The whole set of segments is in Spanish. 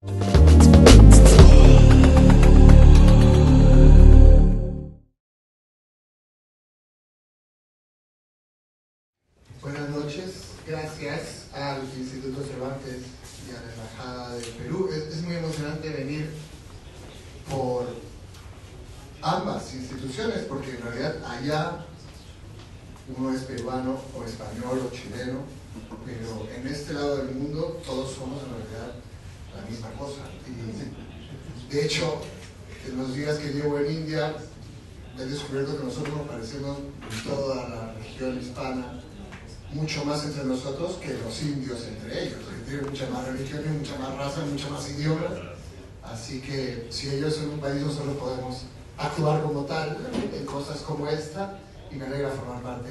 Buenas noches, gracias al Instituto Cervantes y a la Embajada de Perú. Es muy emocionante venir por ambas instituciones, porque en realidad allá uno es peruano o español o chileno, pero en este lado del mundo todos somos en realidad la misma cosa. Y de hecho, en los días que llevo en India he descubierto que nosotros nos parecemos en toda la región hispana mucho más entre nosotros que los indios entre ellos, que tienen mucha más religión y mucha más raza, mucho más idioma. Así que si ellos son un país, nosotros podemos actuar como tal en cosas como esta, y me alegra formar parte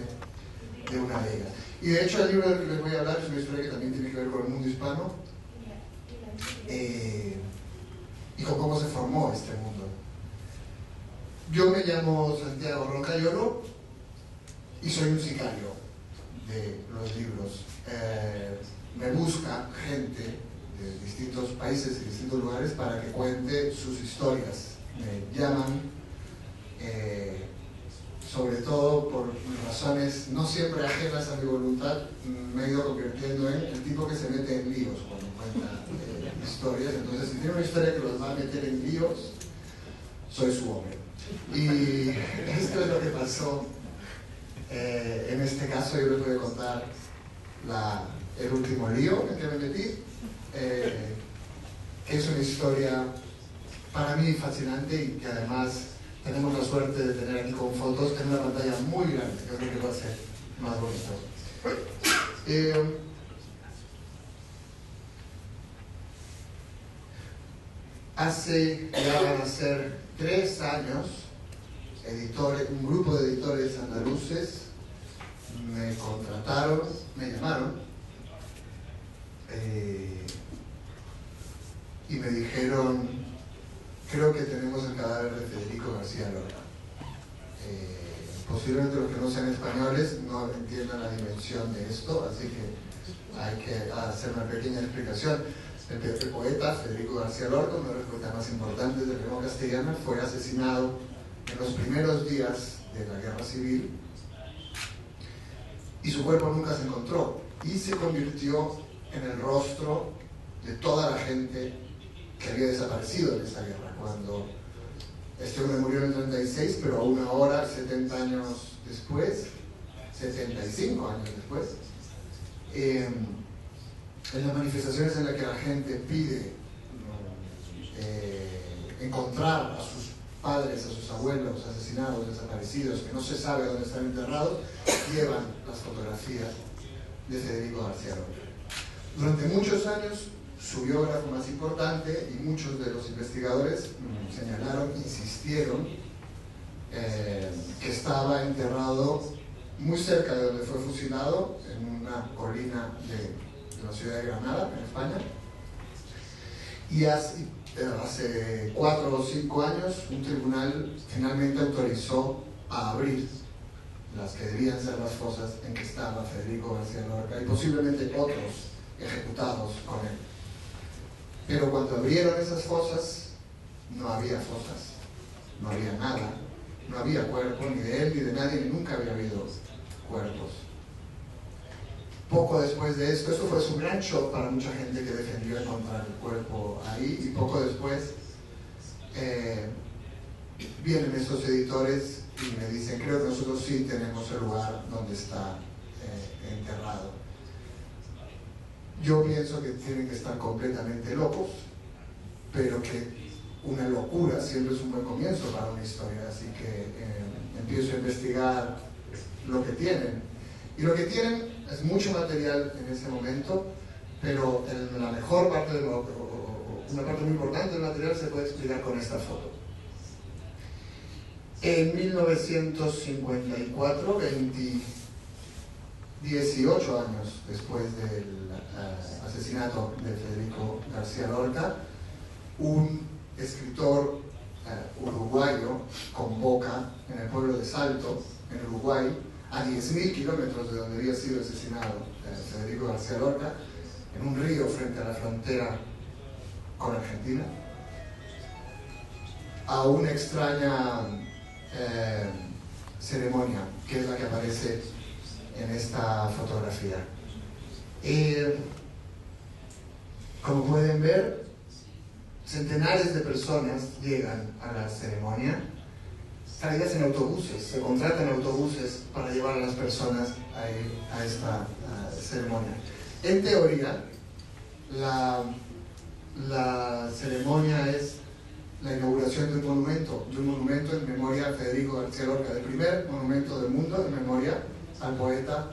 de una de ellas. Y de hecho el libro del que les voy a hablar es una historia que también tiene que ver con el mundo hispano y con cómo se formó este mundo. Yo me llamo Santiago Roncayolo y soy un sicario de los libros. Me busca gente de distintos países y distintos lugares para que cuente sus historias. Me llaman, sobre todo por razones no siempre ajenas a mi voluntad. Me he ido convirtiendo en el tipo que se mete en líos cuando cuenta historias. Entonces, si tiene una historia que los va a meter en líos, soy su hombre. Y esto es lo que pasó. En este caso yo les voy a contar el último lío en que me metí, que es una historia para mí fascinante y que además tenemos la suerte de tener aquí con fotos en una pantalla muy grande, que creo que va a ser más bonito. Hace ya van a ser 3 años, un grupo de editores andaluces me contrataron, me llamaron y me dijeron: creo que tenemos el cadáver de Federico García Lorca. Posiblemente los que no sean españoles no entiendan la dimensión de esto, así que hay que hacer una pequeña explicación. El poeta Federico García Lorca, uno de los poetas más importantes de la lengua castellana, fue asesinado en los primeros días de la Guerra Civil y su cuerpo nunca se encontró, y se convirtió en el rostro de toda la gente que había desaparecido en esa guerra. Cuando este hombre murió en el 36, pero aún ahora, 70 años después, 75 años después, en las manifestaciones en las que la gente pide encontrar a sus padres, a sus abuelos asesinados, desaparecidos, que no se sabe dónde están enterrados, llevan las fotografías de Federico García Lorca. Durante muchos años, su biógrafo más importante y muchos de los investigadores señalaron, insistieron, que estaba enterrado muy cerca de donde fue fusilado, en una colina de la ciudad de Granada, en España. Y hace 4 o 5 años un tribunal finalmente autorizó a abrir las que debían ser las fosas en que estaba Federico García Lorca y posiblemente otros ejecutados con él. Pero cuando abrieron esas fosas, no había fosas, no había nada, no había cuerpo ni de él ni de nadie, nunca había habido cuerpos. Poco después de esto fue un gran shock para mucha gente que defendió encontrar el cuerpo ahí, y poco después vienen estos editores y me dicen: creo que nosotros sí tenemos el lugar donde está enterrado. Yo pienso que tienen que estar completamente locos, pero que una locura siempre es un buen comienzo para una historia, así que empiezo a investigar lo que tienen. Y lo que tienen es mucho material en ese momento, pero la mejor parte, una parte muy importante del material se puede explicar con esta foto. En 1954, 18 años después del asesinato de Federico García Lorca, un escritor uruguayo convoca en el pueblo de Salto, en Uruguay, a 10.000 kilómetros de donde había sido asesinado Federico García Lorca, en un río frente a la frontera con Argentina, a una extraña ceremonia, que es la que aparece en esta fotografía. Como pueden ver, centenares de personas llegan a la ceremonia, traídas en autobuses, se contratan autobuses para llevar a las personas a esta ceremonia. En teoría, la ceremonia es la inauguración de un monumento en memoria a Federico García Lorca, el primer monumento del mundo en memoria al poeta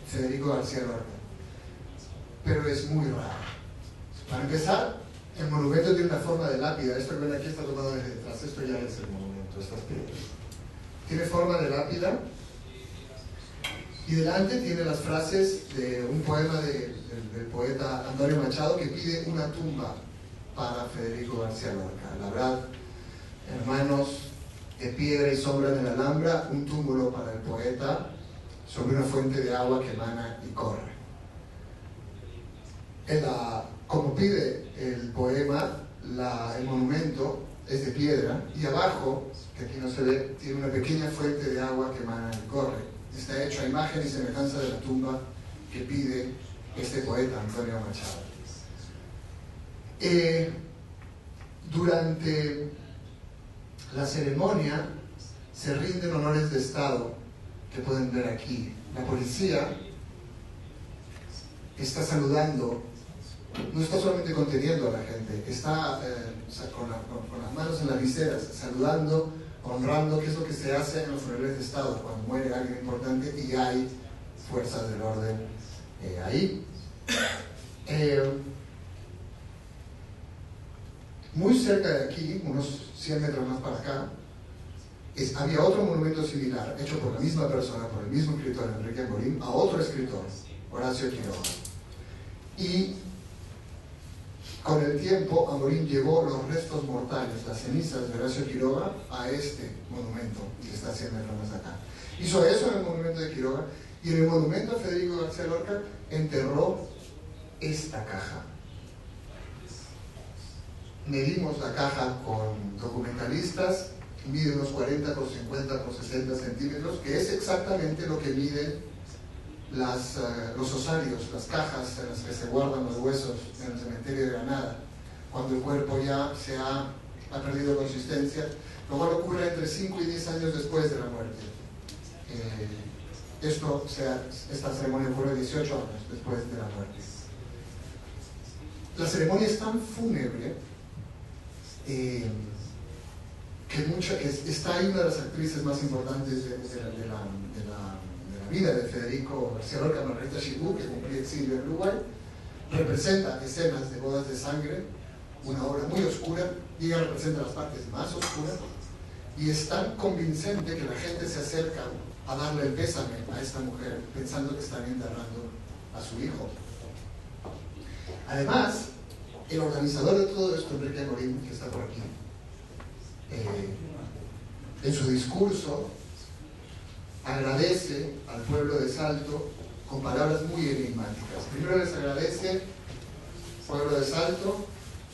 Federico García Lorca. Pero es muy raro. Para empezar, el monumento tiene una forma de lápida. Esto que ven aquí está tomado desde detrás. Esto ya es el monumento, estas piedras. Tiene forma de lápida y delante tiene las frases de un poema del poeta Antonio Machado, que pide una tumba para Federico García Lorca. Labrad, hermanos, de piedra y sombra en la Alhambra, un túmulo para el poeta sobre una fuente de agua que emana y corre. Como pide el poema, el monumento es de piedra y abajo, que aquí no se ve, tiene una pequeña fuente de agua que emana y corre. Está hecho a imagen y semejanza de la tumba que pide este poeta, Antonio Machado. Durante la ceremonia se rinden honores de Estado, que pueden ver aquí. La policía está saludando, no está solamente conteniendo a la gente, está con las manos en las viseras, saludando, honrando, que es lo que se hace en los funerales de Estado, cuando muere alguien importante y hay fuerzas del orden ahí. Muy cerca de aquí, unos 100 metros más para acá, había otro monumento similar, hecho por la misma persona, por el mismo escritor, Enrique Amorín, a otro escritor, Horacio Quiroga. Y con el tiempo, Amorín llevó los restos mortales, las cenizas de Horacio Quiroga, a este monumento, que está 100 metros más acá. Hizo eso en el monumento de Quiroga, y en el monumento a Federico García Lorca enterró esta caja. Medimos la caja con documentalistas, mide unos 40 por 50 por 60 centímetros, que es exactamente lo que miden los osarios, las cajas en las que se guardan los huesos en el cementerio de Granada, cuando el cuerpo ya ha perdido consistencia, lo cual ocurre entre 5 y 10 años después de la muerte. Esta ceremonia ocurre 18 años después de la muerte. La ceremonia es tan fúnebre que está ahí una de las actrices más importantes de la vida de Federico García Lorca, Margarita Xirgu, que cumplía exilio en Uruguay. Representa escenas de bodas de sangre, una obra muy oscura, y ella representa las partes más oscuras, y es tan convincente que la gente se acerca a darle el pésame a esta mujer, pensando que están enterrando a su hijo. Además, el organizador de todo esto, Enrique Amorín, que está por aquí, en su discurso agradece al pueblo de Salto con palabras muy enigmáticas. Primero les agradece, pueblo de Salto,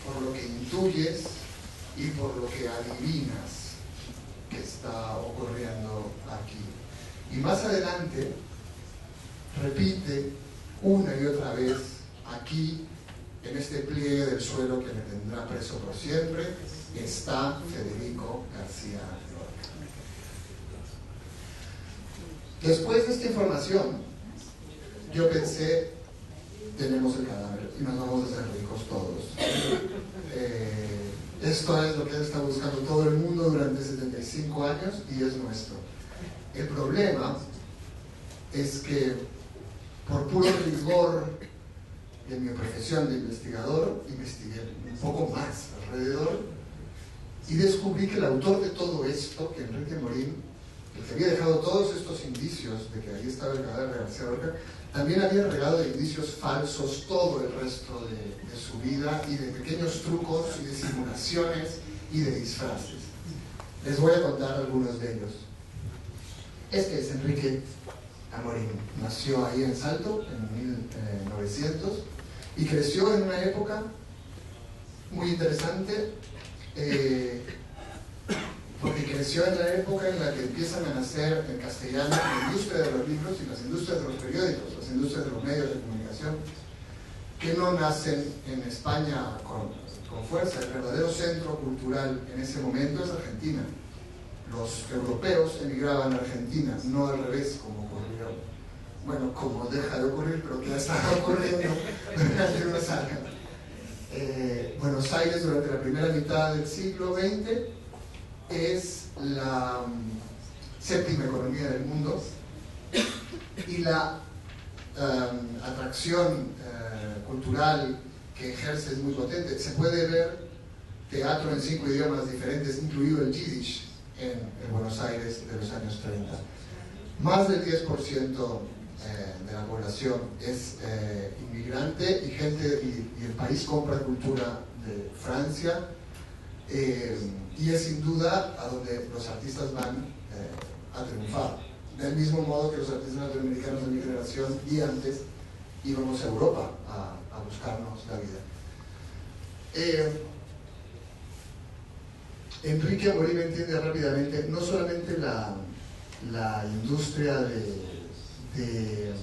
por lo que intuyes y por lo que adivinas que está ocurriendo aquí. Y más adelante repite una y otra vez: aquí, en este pliegue del suelo que me tendrá preso por siempre, está Federico García Lorca. Después de esta información, yo pensé, tenemos el cadáver y nos vamos a hacer ricos todos. Esto es lo que está buscando todo el mundo durante 75 años y es nuestro. El problema es que, por puro rigor de mi profesión de investigador, investigué un poco más alrededor y descubrí que el autor de todo esto, que Enrique Amorín, el que había dejado todos estos indicios de que ahí estaba el cadáver de García Lorca, también había regado de indicios falsos todo el resto de su vida, y de pequeños trucos y de simulaciones y de disfraces. Les voy a contar algunos de ellos. Este es Enrique Amorín. Nació ahí en Salto en 1900 y creció en una época muy interesante, porque creció en la época en la que empiezan a nacer en castellano la industria de los libros y las industrias de los periódicos, las industrias de los medios de comunicación, que no nacen en España con fuerza. El verdadero centro cultural en ese momento es Argentina. Los europeos emigraban a Argentina, no al revés, como ocurrió. Bueno, como deja de ocurrir, pero que ya está ocurriendo durante unos años. Buenos Aires, durante la primera mitad del siglo XX, es la séptima economía del mundo, y la atracción cultural que ejerce es muy potente. Se puede ver teatro en 5 idiomas diferentes, incluido el Yiddish, en Buenos Aires de los años 30. Más del 10% de la población es inmigrante, y el país compra cultura de Francia, y es sin duda a donde los artistas van a triunfar. Del mismo modo que los artistas latinoamericanos de mi generación y antes íbamos a Europa a buscarnos la vida. Enrique Amorim entiende rápidamente no solamente la industria de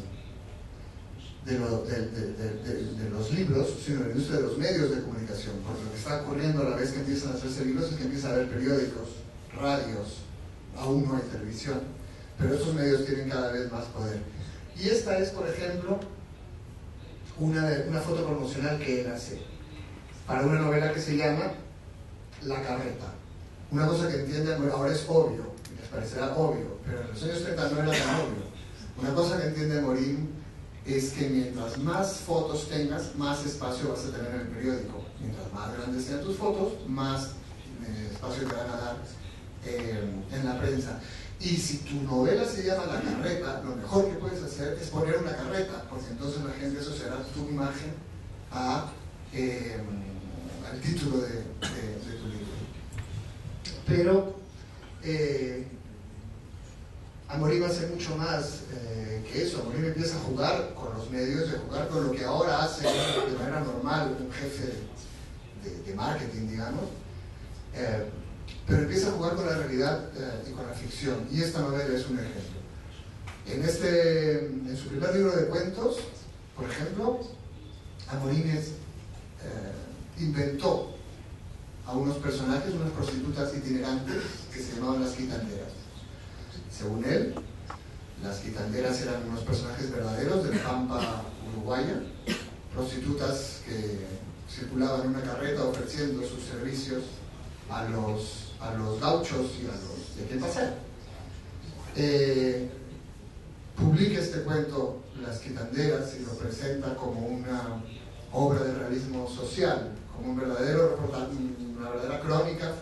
los libros, sino la industria de los medios de comunicación, porque lo que está ocurriendo a la vez que empiezan a hacerse libros es que empieza a haber periódicos, radios, aún no hay televisión, pero estos medios tienen cada vez más poder. Y esta es, por ejemplo, una foto promocional que él hace para una novela que se llama La Carreta. Una cosa que entienden ahora es obvio, les parecerá obvio, pero en los años 30 no era tan obvio. Una cosa que entiende Amorim es que mientras más fotos tengas, más espacio vas a tener en el periódico. Mientras más grandes sean tus fotos, más espacio te van a dar en la prensa. Y si tu novela se llama La Carreta, lo mejor que puedes hacer es poner una carreta, porque entonces la gente asociará tu imagen al título de tu libro. Pero Amorim hace mucho más que eso. Amorim empieza a jugar con los medios, a jugar con lo que ahora hace de manera normal un jefe de marketing, digamos, pero empieza a jugar con la realidad y con la ficción, y esta novela es un ejemplo. En su primer libro de cuentos, por ejemplo, Amorim inventó a unos personajes, unas prostitutas itinerantes que se llamaban las quitanderas. Según él, las quitanderas eran unos personajes verdaderos de la pampa uruguaya, prostitutas que circulaban en una carreta ofreciendo sus servicios a los gauchos y a los de qué pasar. Publica este cuento, Las Quitanderas, y lo presenta como una obra de realismo social, como una verdadera crónica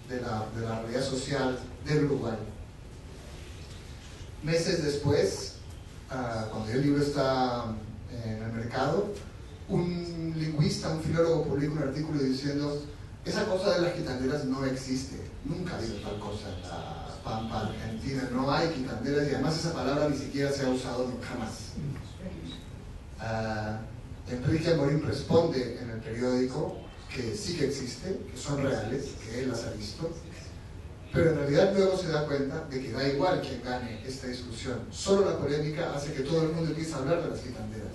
de la realidad social del Uruguay. Meses después, cuando el libro está en el mercado, un lingüista, un filólogo publica un artículo diciendo: esa cosa de las quitanderas no existe, nunca ha habido tal cosa en la pampa argentina, no hay quitanderas, y además esa palabra ni siquiera se ha usado jamás. Enrique Amorim responde en el periódico que sí que existe, que son reales, que él las ha visto, pero en realidad luego se da cuenta de que da igual quien gane esta discusión, solo la polémica hace que todo el mundo empiece a hablar de las quitanderas.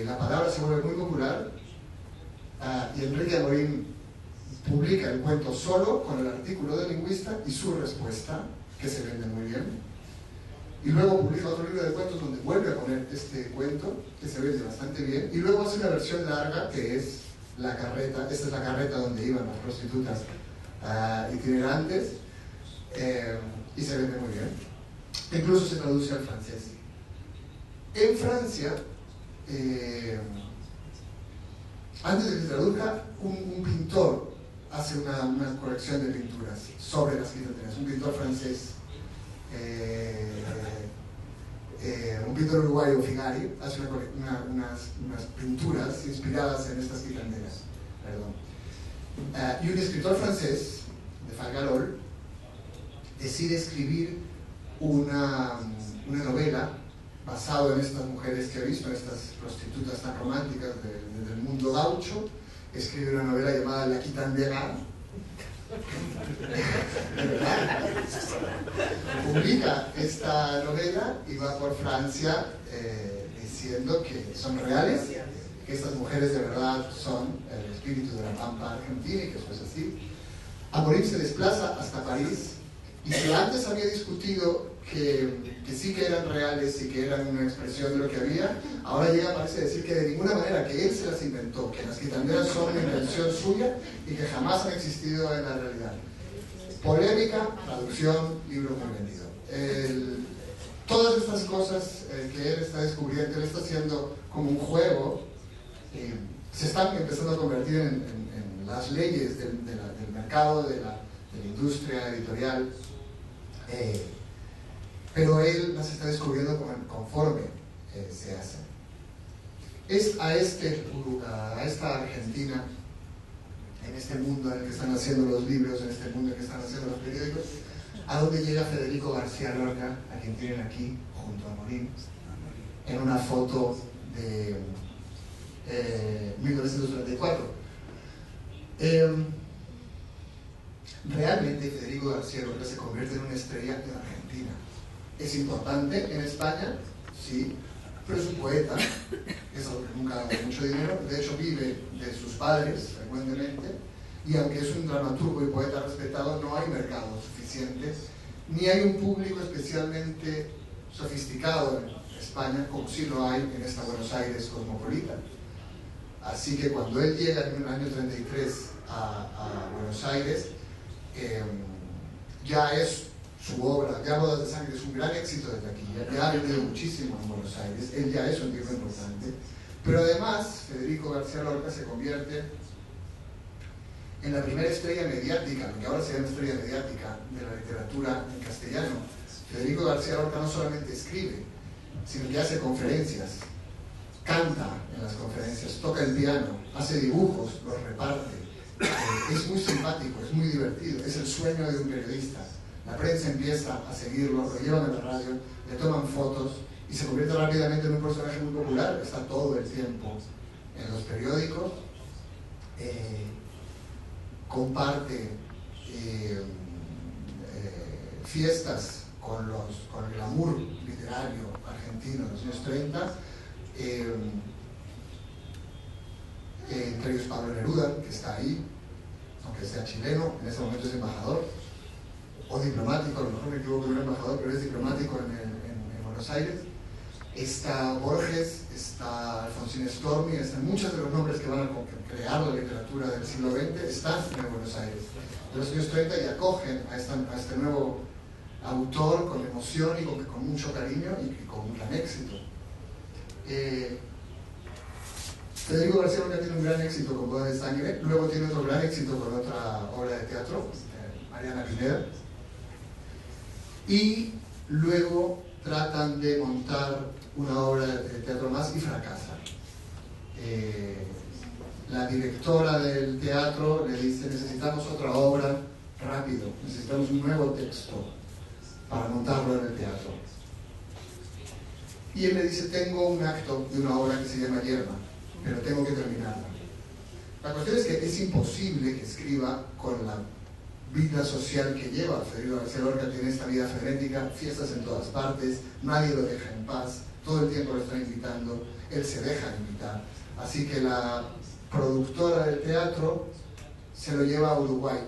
La palabra se vuelve muy popular, y Enrique Amorim publica el cuento solo con el artículo del lingüista y su respuesta, que se vende muy bien, y luego publica otro libro de cuentos donde vuelve a poner este cuento, que se vende bastante bien, y luego hace una versión larga que es La Carreta. Esta es la carreta donde iban las prostitutas itinerantes, y se vende muy bien. Incluso se traduce al francés. En Francia, antes de que se traduzca, un pintor hace una colección de pinturas sobre las quitanderas, un pintor francés, un pintor uruguayo, Figari, hace unas pinturas inspiradas en estas quitanderas. Y un escritor francés, de Fagalol, decide escribir una novela basado en estas mujeres que ha visto, en estas prostitutas tan románticas del mundo gaucho, escribe una novela llamada La Quitandera. ¿De verdad? Publica esta novela y va por Francia diciendo que son reales, que estas mujeres de verdad son el espíritu de la pampa argentina y que eso es así. Amorim se desplaza hasta París y si antes había discutido que sí que eran reales y que eran una expresión de lo que había, ahora llega, parece decir que de ninguna manera, que él se las inventó, que las quitanderas son una invención suya y que jamás han existido en la realidad. Polémica, traducción, libro muy vendido. Todas estas cosas que él está descubriendo, él está haciendo como un juego, se están empezando a convertir en las leyes del mercado, de la industria editorial, pero él las está descubriendo conforme se hacen. Es a esta Argentina, en este mundo en el que están haciendo los libros, en este mundo en el que están haciendo los periódicos, a donde llega Federico García Lorca, a quien tienen aquí junto a Amorim, en una foto de 1934. Realmente Federico García Lorca se convierte en una estrella en Argentina. Es importante en España, sí, pero es un poeta, es algo que nunca gana mucho dinero, de hecho vive de sus padres frecuentemente, y aunque es un dramaturgo y poeta respetado, no hay mercado suficiente, ni hay un público especialmente sofisticado en España, como sí lo hay en esta Buenos Aires cosmopolita. Así que cuando él llega en el año 33 a Buenos Aires, ya es su obra, ya Bodas de Sangre es un gran éxito de taquilla, ya ha vendido muchísimo en Buenos Aires, él ya es un tipo importante, pero además Federico García Lorca se convierte en la primera estrella mediática, lo que ahora se llama estrella mediática de la literatura en castellano. Federico García Lorca no solamente escribe, sino que hace conferencias, canta en las conferencias, toca el piano, hace dibujos, los reparte, es muy simpático, es muy divertido, es el sueño de un periodista. La prensa empieza a seguirlo, lo llevan a la radio, le toman fotos y se convierte rápidamente en un personaje muy popular, está todo el tiempo en los periódicos, comparte fiestas con el glamour literario argentino de los años 30, entre ellos Pablo Neruda, que está ahí, aunque sea chileno, en ese momento es embajador, o diplomático, a lo mejor me equivoco, no es embajador, pero es diplomático en Buenos Aires. Está Borges, está Alfonsín Storni, están muchos de los nombres que van a crear la literatura del siglo XX, están en Buenos Aires de los años 30 y acogen a este nuevo autor con emoción y con mucho cariño y con un gran éxito. Federico García Lorca tiene un gran éxito con Bodas de Sangre, luego tiene otro gran éxito con otra obra de teatro, Mariana Pineda, y luego tratan de montar una obra de teatro más y fracasan. La directora del teatro le dice: necesitamos otra obra rápido, necesitamos un nuevo texto para montarlo en el teatro. Y él le dice: tengo un acto de una obra que se llama Yerma, pero tengo que terminarla. La cuestión es que es imposible que escriba con la vida social que lleva. Federico García Lorca tiene esta vida frenética, fiestas en todas partes, nadie lo deja en paz, todo el tiempo lo están invitando, él se deja invitar. Así que la productora del teatro se lo lleva a Uruguay,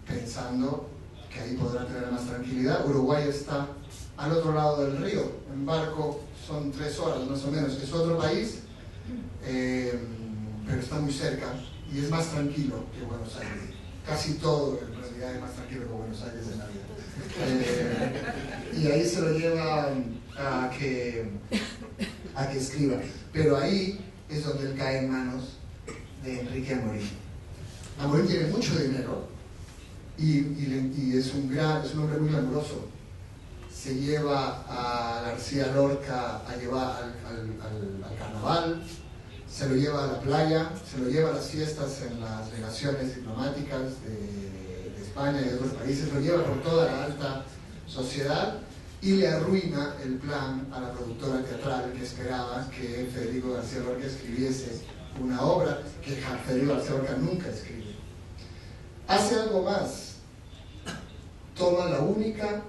pensando que ahí podrá tener más tranquilidad. Uruguay está al otro lado del río, en barco son 3 horas más o menos, es otro país, pero está muy cerca y es más tranquilo que Buenos Aires. Casi todo en realidad es más tranquilo que Buenos Aires en la vida. Y ahí se lo lleva a que escriba, pero ahí es donde él cae en manos de Enrique Amorim. Amorim tiene mucho dinero y es un hombre muy glamuroso. Se lleva a García Lorca a llevar al carnaval, se lo lleva a la playa, se lo lleva a las fiestas en las legaciones diplomáticas de España y de otros países, lo lleva por toda la alta sociedad y le arruina el plan a la productora teatral que esperaba que Federico García Lorca escribiese una obra que Federico García Lorca nunca escribe. Hace algo más, toma la única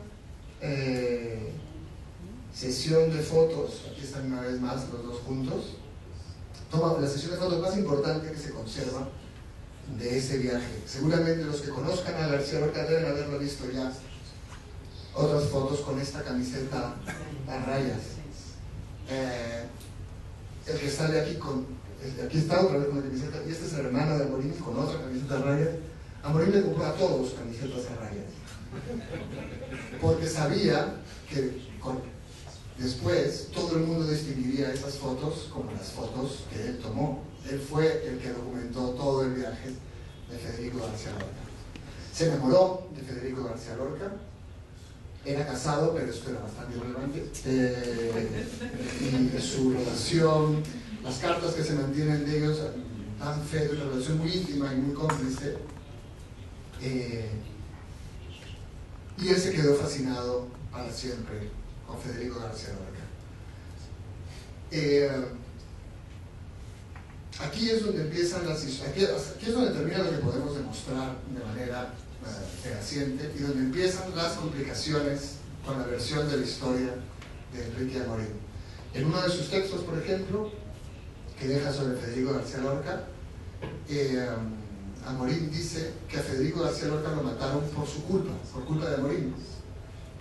sesión de fotos, aquí están una vez más los dos juntos, toma la sesión de fotos más importante que se conserva de ese viaje. Seguramente los que conozcan a García Lorca deben haberlo visto ya, otras fotos con esta camiseta a rayas. El que sale aquí aquí está otra vez con la camiseta, y este es el hermano de Amorín con otra camiseta a rayas. Amorín le compró a todos camisetas a rayas, porque sabía que después todo el mundo distinguiría esas fotos como las fotos que él tomó. Él fue el que documentó todo el viaje de Federico García Lorca. Se enamoró de Federico García Lorca, era casado, pero esto era bastante irrelevante, y su relación, las cartas que se mantienen de ellos dan fe de una relación muy íntima y muy cómplice, y él se quedó fascinado para siempre con Federico García Lorca. Aquí es donde empiezan aquí es donde termina lo que podemos demostrar de manera fehaciente, y donde empiezan las complicaciones con la versión de la historia de Enrique Amorín. En uno de sus textos, por ejemplo, que deja sobre Federico García Lorca, Amorín dice que a Federico García Lorca lo mataron por su culpa, por culpa de Amorín,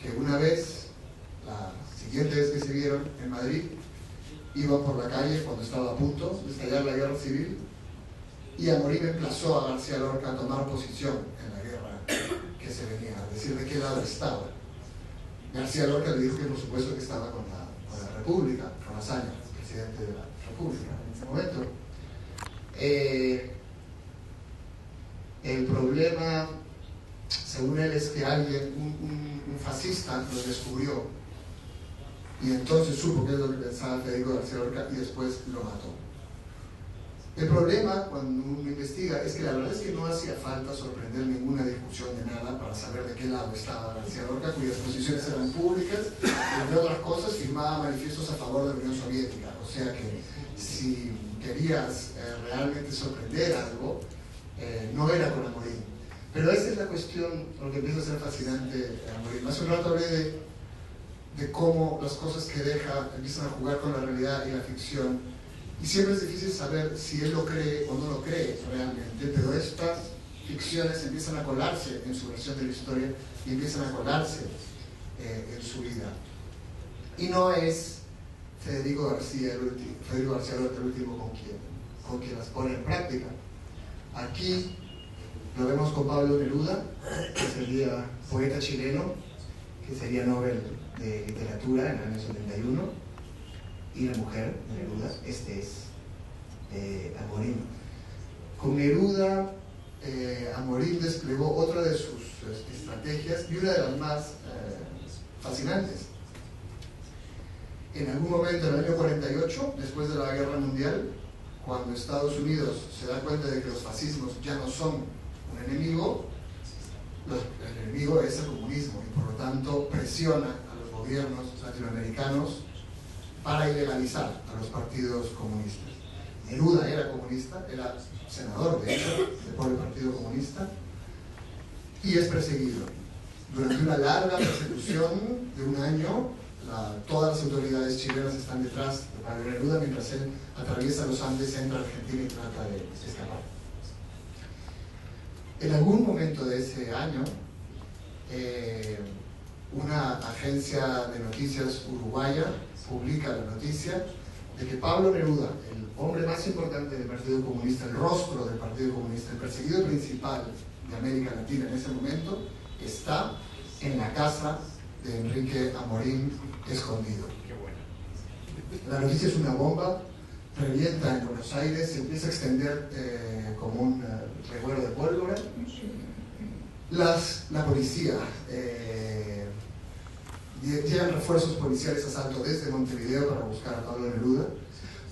que una vez, la siguiente vez que se vieron en Madrid, iban por la calle cuando estaba a punto de estallar la guerra civil, y Amorín emplazó a García Lorca a tomar posición en la guerra que se venía, a decir de qué lado estaba. García Lorca le dijo que por supuesto que estaba con la República, con Azaña, presidente de la República en ese momento. El problema, según él, es que alguien, un fascista, lo descubrió, y entonces supo qué es lo que pensaba Federico García Lorca y después lo mató. El problema, cuando uno investiga, es que la verdad es que no hacía falta sorprender ninguna discusión de nada para saber de qué lado estaba García Lorca, cuyas posiciones eran públicas, y entre otras cosas firmaba manifiestos a favor de la Unión Soviética. O sea que si querías realmente sorprender algo, no era con Amorín. Pero esa es la cuestión, lo que empieza a ser fascinante Amorín. Hace un rato hablé de cómo las cosas que deja empiezan a jugar con la realidad y la ficción, y siempre es difícil saber si él lo cree o no lo cree realmente, pero estas ficciones empiezan a colarse en su versión de la historia y empiezan a colarse en su vida. Y no es Federico García Lorca el último con quien las pone en práctica. Aquí lo vemos con Pablo Neruda, que sería poeta chileno, que sería Nobel de Literatura en el año 71, y la mujer de Neruda, este es Amorín. Con Neruda, Amorín desplegó otra de sus estrategias, y una de las más fascinantes. En algún momento, en el año 48, después de la Guerra Mundial, cuando Estados Unidos se da cuenta de que los fascismos ya no son un enemigo, el enemigo es el comunismo, y por lo tanto presiona a los gobiernos latinoamericanos para ilegalizar a los partidos comunistas. Neruda era comunista, era senador de hecho por el Partido Comunista, y es perseguido. Durante una larga persecución de un año, todas las autoridades chilenas están detrás de Pablo Neruda, mientras él atraviesa los Andes, entra a Argentina y trata de escapar. En algún momento de ese año, una agencia de noticias uruguaya publica la noticia de que Pablo Neruda, el hombre más importante del Partido Comunista, el rostro del Partido Comunista, el perseguido principal de América Latina en ese momento, está en la casa de Enrique Amorín, escondido. La noticia es una bomba, revienta en Buenos Aires, se empieza a extender como un reguero de pólvora. La policía, llegan refuerzos policiales a Salto desde Montevideo para buscar a Pablo Neruda.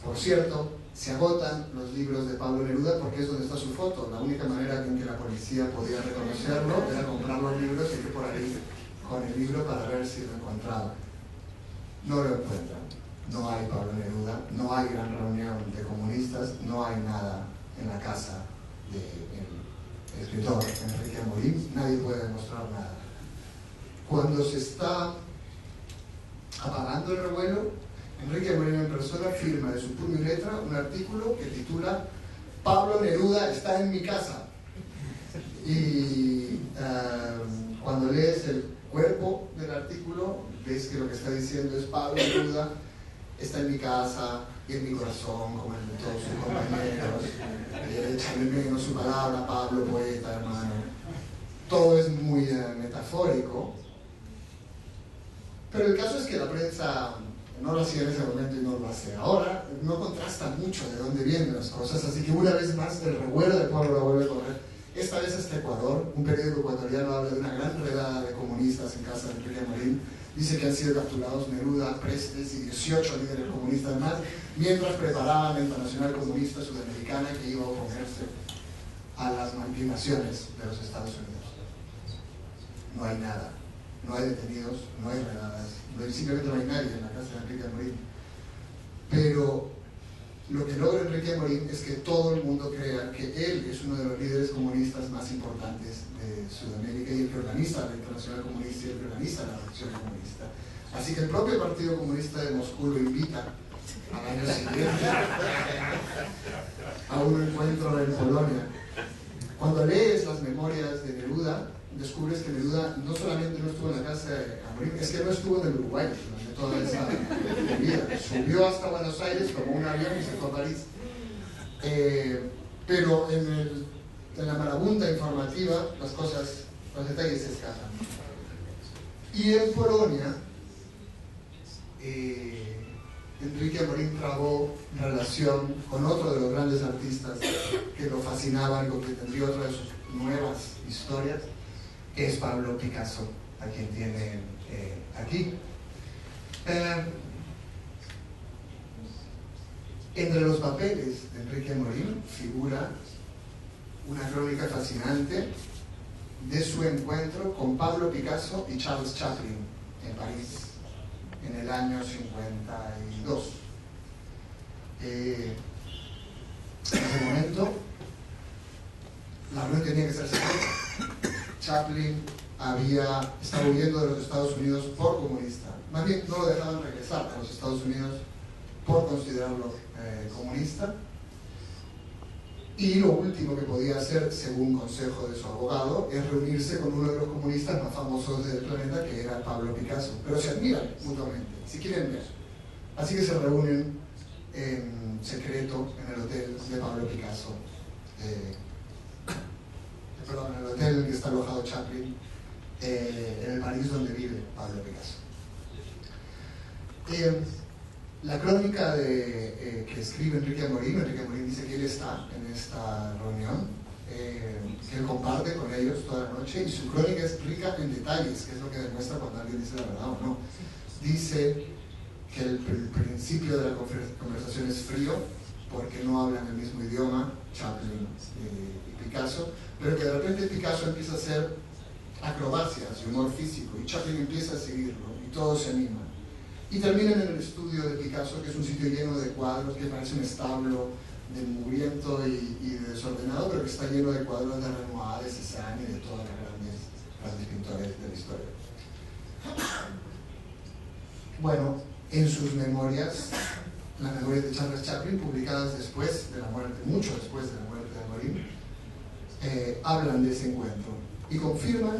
Por cierto, se agotan los libros de Pablo Neruda porque es donde está su foto. La única manera en que la policía podía reconocerlo era comprar los libros y ir por ahí con el libro para ver si lo encontraba. No lo encuentran. no hay Pablo Neruda, no hay gran reunión de comunistas, no hay nada en la casa del escritor Enrique Amorim, nadie puede demostrar nada. Cuando se está apagando el revuelo, Enrique Amorim en persona firma de su puño y letra un artículo que titula "Pablo Neruda está en mi casa". Y cuando lees el cuerpo del artículo, ves que lo que está diciendo es: Pablo Neruda está en mi casa y en mi corazón, como en todos sus compañeros. Échale menos su palabra, Pablo, poeta, hermano. Todo es muy metafórico. Pero el caso es que la prensa no lo hacía en ese momento y no lo hace ahora. No contrasta mucho de dónde vienen las cosas, así que una vez más el revuelo del pueblo lo vuelve a correr. Esta vez hasta Ecuador. Un periódico ecuatoriano habla de una gran redada de comunistas en casa de Enrique Amorim. Dice que han sido capturados Neruda, Prestes y 18 líderes comunistas más, mientras preparaban la Internacional Comunista Sudamericana que iba a oponerse a las inclinaciones de los Estados Unidos. No hay nada, no hay detenidos, no hay redadas, simplemente no hay nadie en la casa de Enrique Amorim. Pero lo que logra Enrique Amorim es que todo el mundo crea que él es uno de los líderes comunistas más importantes de Sudamérica y el que organiza la Internacional Comunista y el que organiza la Reacción Comunista. Así que el propio Partido Comunista de Moscú lo invita al año siguiente a un encuentro en Polonia. Cuando lees las memorias de Neruda, descubres que Neruda no solamente no estuvo en la casa de Amorim, es que no estuvo en el Uruguay durante toda esa vida. Subió hasta Buenos Aires, tomó un avión y se fue a París. Pero en la marabunta informativa los detalles se escapan. Y en Polonia, Enrique Amorim trabó relación con otro de los grandes artistas que lo fascinaban y con que tendría otra de sus nuevas historias, que es Pablo Picasso, a quien tienen aquí. Entre los papeles de Enrique Amorim figura una crónica fascinante de su encuentro con Pablo Picasso y Charles Chaplin en París en el año 52. En ese momento la reunión tenía que ser secreta. Chaplin estaba huyendo de los Estados Unidos por comunista. Más bien, no lo dejaban regresar a los Estados Unidos por considerarlo comunista. Y lo último que podía hacer, según consejo de su abogado, es reunirse con uno de los comunistas más famosos del planeta, que era Pablo Picasso. Pero se admiran mutuamente, si quieren ver. Así que se reúnen en secreto en el hotel de Pablo Picasso. En el hotel en el que está alojado Chaplin, en el París donde vive Pablo Picasso. La crónica que escribe Enrique Amorim dice que él está en esta reunión, que él comparte con ellos toda la noche, y su crónica es rica en detalles, que es lo que demuestra cuando alguien dice la verdad o no. Dice que el principio de la conversación es frío, porque no hablan el mismo idioma, Chaplin y Picasso, pero que de repente Picasso empieza a hacer acrobacias y humor físico, y Chaplin empieza a seguirlo, y todos se animan. Y terminan en el estudio de Picasso, que es un sitio lleno de cuadros, que parece un establo de mugriento y de desordenado, pero que está lleno de cuadros de Renoir, de Cézanne y de todos los grandes pintores de la historia. Bueno, en sus memorias, las memorias de Charles Chaplin, publicadas después de la muerte, mucho después de la muerte de Amorim, hablan de ese encuentro y confirman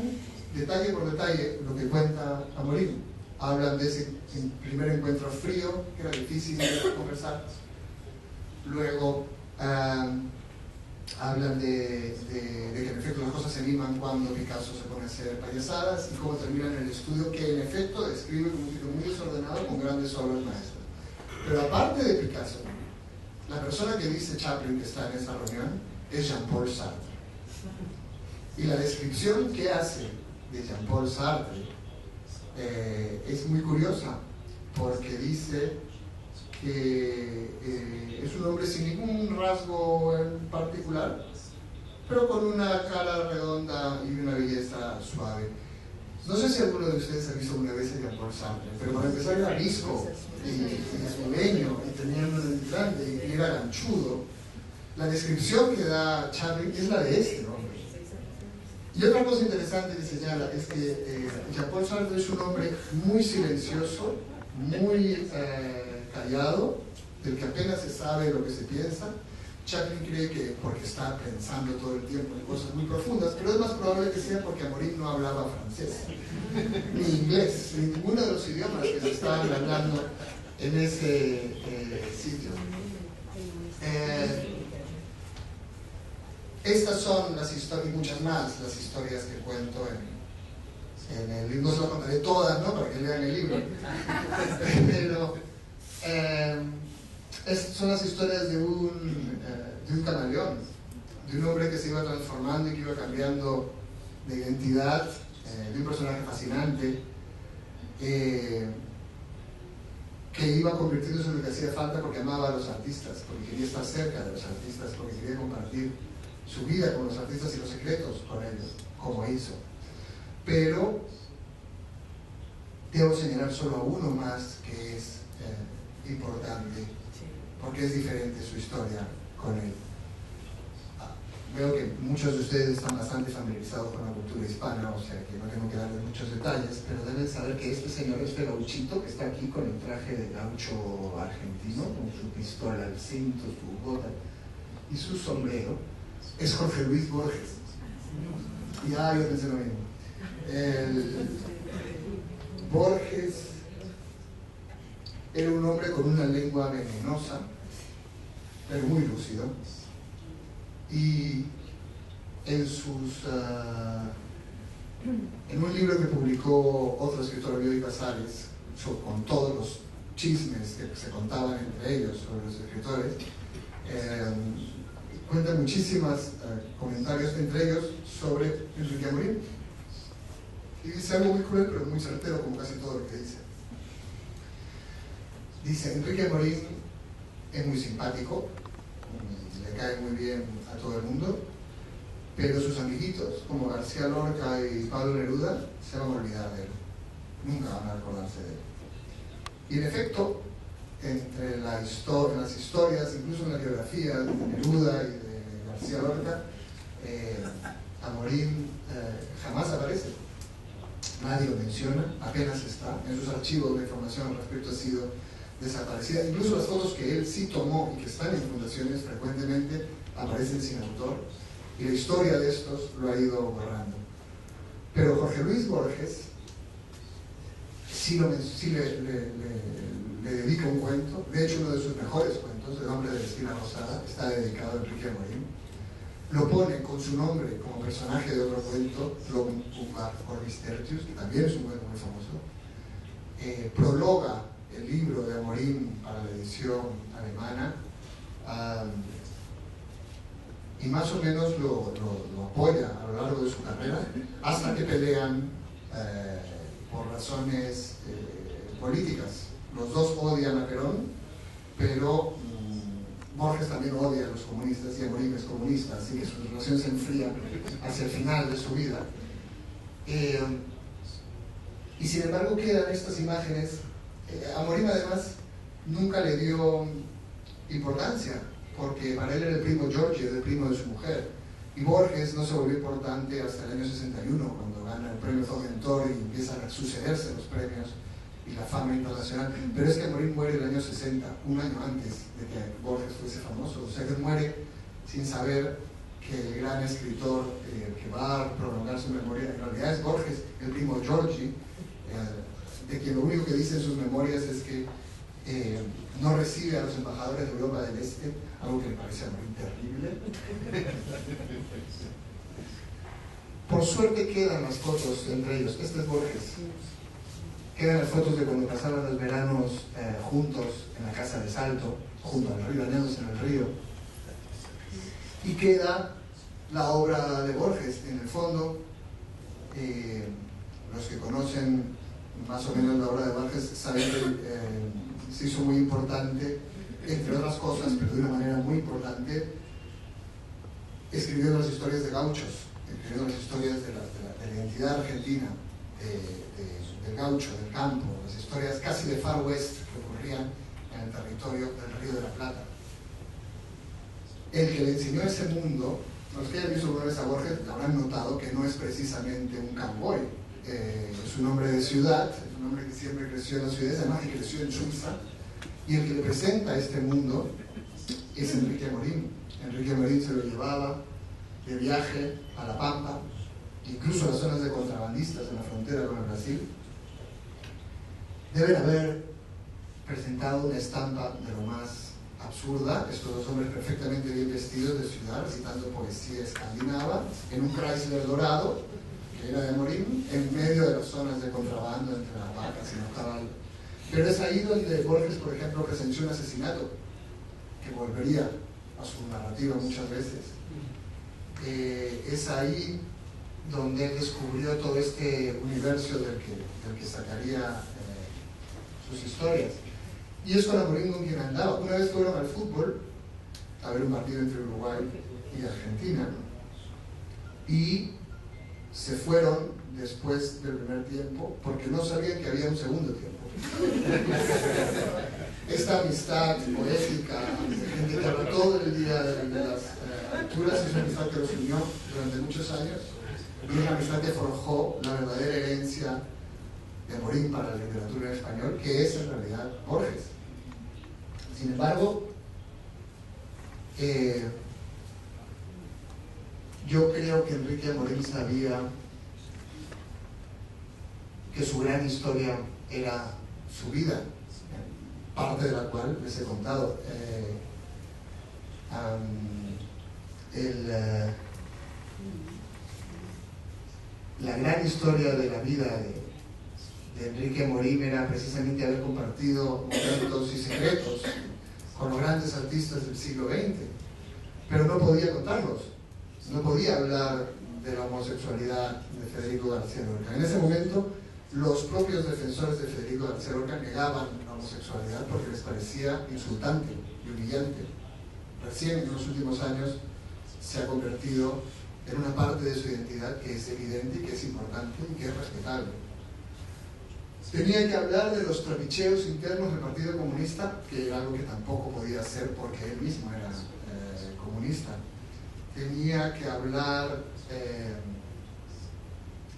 detalle por detalle lo que cuenta Amorim. Hablan de ese primer encuentro frío, que era difícil de conversar. Luego hablan de que en efecto las cosas se animan cuando Picasso se pone a hacer payasadas, y cómo terminan en el estudio, que en efecto describe como un sitio muy desordenado con grandes obras maestras. Pero aparte de Picasso, la persona que dice Chaplin que está en esa reunión es Jean-Paul Sartre. Y la descripción que hace de Jean-Paul Sartre es muy curiosa, porque dice que es un hombre sin ningún rasgo en particular, pero con una cara redonda y una belleza suave. No sé si alguno de ustedes ha visto una vez a Jean-Paul Sartre, pero para empezar era visco y esmoleño y tenía un grande y era ganchudo. La descripción que da Chaplin es la de este hombre. Y otra cosa interesante que señala es que Jean-Paul Sartre es un hombre muy silencioso, muy callado, del que apenas se sabe lo que se piensa. Chaplin cree que porque está pensando todo el tiempo en cosas muy profundas, pero es más probable que sea porque Amorim no hablaba francés, ni inglés, ni ninguno de los idiomas que se estaban hablando en ese sitio. Estas son las historias, y muchas más, las historias que cuento en el libro. No se las contaré todas, ¿no?, para que lean el libro. Pero son las historias de un camaleón, de un hombre que se iba transformando y que iba cambiando de identidad, de un personaje fascinante, que iba convirtiéndose en lo que hacía falta porque amaba a los artistas, porque quería estar cerca de los artistas, porque quería compartir su vida con los artistas y los secretos con ellos, como hizo. Pero debo señalar solo a uno más que es importante, porque es diferente su historia con él. Veo que muchos de ustedes están bastante familiarizados con la cultura hispana, o sea que no tengo que darles muchos detalles, pero deben saber que este señor, este gauchito que está aquí con el traje de gaucho argentino, con su pistola al cinto, su bota y su sombrero, es Jorge Luis Borges. Ya, yo pensé lo mismo. Borges era un hombre con una lengua venenosa, pero muy lúcido. Y en un libro que publicó otro escritor, Bioy Casares, con todos los chismes que se contaban entre ellos sobre los escritores, cuenta muchísimos comentarios, entre ellos sobre Enrique Amorim. Y dice algo muy cruel, pero muy certero, como casi todo lo que dice. Dice, Enrique Amorim es muy simpático, le cae muy bien a todo el mundo, pero sus amiguitos, como García Lorca y Pablo Neruda, se van a olvidar de él. Nunca van a acordarse de él. Y en efecto, entre las historias, incluso en la biografía de Neruda y de García Lorca, Amorim jamás aparece. Nadie lo menciona, apenas está. En sus archivos la información al respecto ha sido desaparecida. Incluso las fotos que él sí tomó y que están en fundaciones frecuentemente aparecen sin autor. Y la historia de estos lo ha ido borrando. Pero Jorge Luis Borges sí le dedica un cuento. De hecho, uno de sus mejores cuentos, El hombre de la esquina rosada, está dedicado a Enrique Amorim. Lo pone con su nombre como personaje de otro cuento, Loben Orbis Tertius, que también es un cuento muy famoso. Prologa el libro de Amorim para la edición alemana. Y más o menos lo apoya a lo largo de su carrera, hasta que pelean por razones políticas. Los dos odian a Perón, pero Borges también odia a los comunistas y Amorim es comunista, así que su relación se enfría hacia el final de su vida. Y sin embargo quedan estas imágenes. Amorim además nunca le dio importancia, porque para él era el primo Giorgi, el primo de su mujer. Y Borges no se volvió importante hasta el año 61, cuando gana el premio Fomentor y empiezan a sucederse los premios y la fama internacional. Pero es que Amorim muere el año 60, un año antes de que Borges fuese famoso. O sea que muere sin saber que el gran escritor que va a prolongar su memoria en realidad es Borges, el primo Giorgi, de quien lo único que dice en sus memorias es que no recibe a los embajadores de Europa del Este, algo que me parece muy terrible. Por suerte quedan las fotos entre ellos. Este es Borges. Quedan las fotos de cuando pasaban los veranos juntos en la casa de Salto, junto al río, bañándose en el río. Y queda la obra de Borges en el fondo. Los que conocen más o menos la obra de Borges saben que se hizo muy importante, entre otras cosas, pero de una manera muy importante, escribiendo las historias de gauchos, escribiendo las historias de la identidad argentina, del gaucho, del campo, las historias casi de Far West que ocurrían en el territorio del Río de la Plata. El que le enseñó ese mundo, los que hayan visto alguna vez a Borges habrán notado que no es precisamente un cowboy. Es un hombre de ciudad, es un hombre que siempre creció en la ciudad, además que creció en Suiza, y el que le presenta este mundo es Enrique Amorim. Enrique Amorim se lo llevaba de viaje a La Pampa, incluso a las zonas de contrabandistas en la frontera con el Brasil. Deben haber presentado una estampa de lo más absurda, estos dos hombres perfectamente bien vestidos de ciudad, recitando poesía escandinava, en un Chrysler dorado, que era de Amorim, en medio de las zonas de contrabando entre las vacas y los caballos. Pero es ahí donde Borges, por ejemplo, presenció un asesinato, que volvería a su narrativa muchas veces. Es ahí donde él descubrió todo este universo del que sacaría sus historias. Y es con Amorim con quien andaba. Una vez fueron al fútbol a ver un partido entre Uruguay y Argentina, y se fueron después del primer tiempo porque no sabían que había un segundo tiempo. Esta amistad poética en que trató el día de las alturas es una amistad que los unió durante muchos años, y es una amistad que forjó la verdadera herencia de Amorim para la literatura en español, que es en realidad Borges. Sin embargo, yo creo que Enrique Amorim sabía que su gran historia era su vida, parte de la cual les he contado. La gran historia de la vida de Enrique Amorim era precisamente haber compartido momentos y secretos con los grandes artistas del siglo XX, pero no podía contarlos, no podía hablar de la homosexualidad de Federico García Lorca. En ese momento, los propios defensores de Federico García Lorca negaban la homosexualidad porque les parecía insultante y humillante. Recién en los últimos años se ha convertido en una parte de su identidad que es evidente y que es importante y que es respetable. Tenía que hablar de los trapicheos internos del Partido Comunista, que era algo que tampoco podía hacer porque él mismo era comunista. Tenía que hablar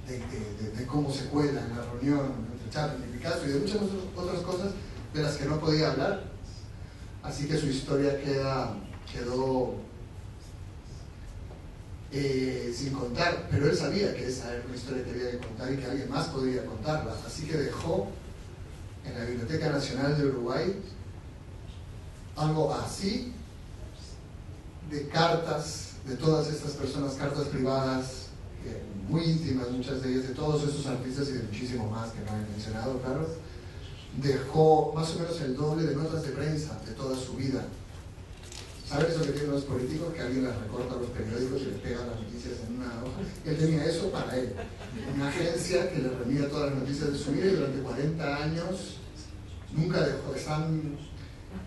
de cómo se cuela en la reunión entre Chaplin y Picasso y de muchas otras cosas de las que no podía hablar. Así que su historia quedó sin contar, pero él sabía que esa era una historia que había que contar y que alguien más podría contarla. Así que dejó en la Biblioteca Nacional de Uruguay algo así de cartas de todas estas personas, cartas privadas, muy íntimas, muchas de ellas, de todos esos artistas y de muchísimo más que no he mencionado, claro. Dejó más o menos el doble de notas de prensa de toda su vida. ¿Sabes eso que tienen los políticos? Que alguien las recorta a los periódicos y les pega las noticias en una hoja. Él tenía eso para él. Una agencia que le remía todas las noticias de su vida, y durante 40 años nunca dejó. Están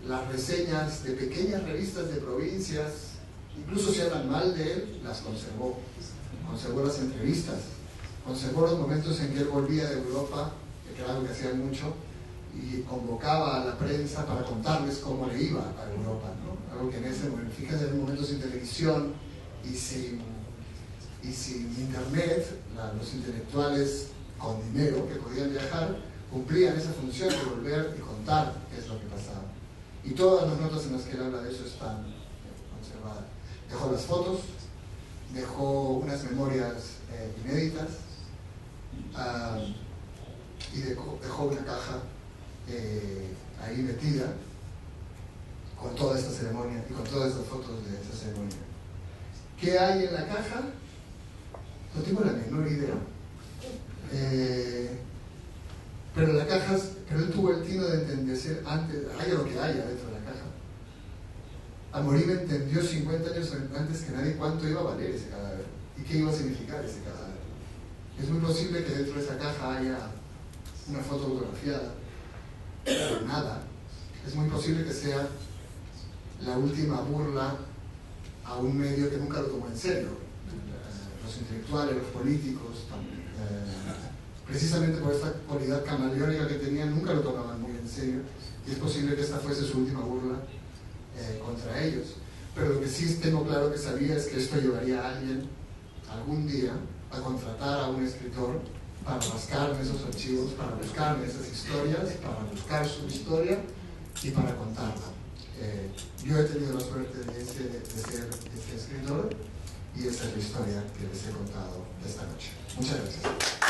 las reseñas de pequeñas revistas de provincias, incluso si hablan mal de él, las conservó. Conservó las entrevistas, conservó los momentos en que él volvía de Europa, que era algo que hacía mucho, y convocaba a la prensa para contarles cómo le iba a Europa, ¿no? Algo que en ese momento, fíjense, en momentos sin televisión y sin internet, los intelectuales con dinero que podían viajar cumplían esa función de volver y contar qué es lo que pasaba. Y todas las notas en las que él habla de eso están conservadas. Dejó las fotos, dejó unas memorias inéditas, y dejó una caja ahí metida con toda esta ceremonia y con todas estas fotos de esta ceremonia. ¿Qué hay en la caja? No tengo la menor idea. Pero él tuvo el tino de entender antes, haya lo que haya dentro de la caja. Amorim entendió 50 años antes que nadie cuánto iba a valer ese cadáver y qué iba a significar ese cadáver. Es muy posible que dentro de esa caja haya una foto fotografiada, pero nada. Es muy posible que sea la última burla a un medio que nunca lo tomó en serio. Los intelectuales, los políticos, precisamente por esta cualidad camaleónica que tenían, nunca lo tomaban muy en serio, y es posible que esta fuese su última burla contra ellos. Pero lo que sí tengo claro que sabía es que esto llevaría a alguien algún día a contratar a un escritor para rascarme esos archivos, para buscarme esas historias, para buscar su historia y para contarla. Yo he tenido la suerte de ser este escritor, y esta es la historia que les he contado esta noche. Muchas gracias.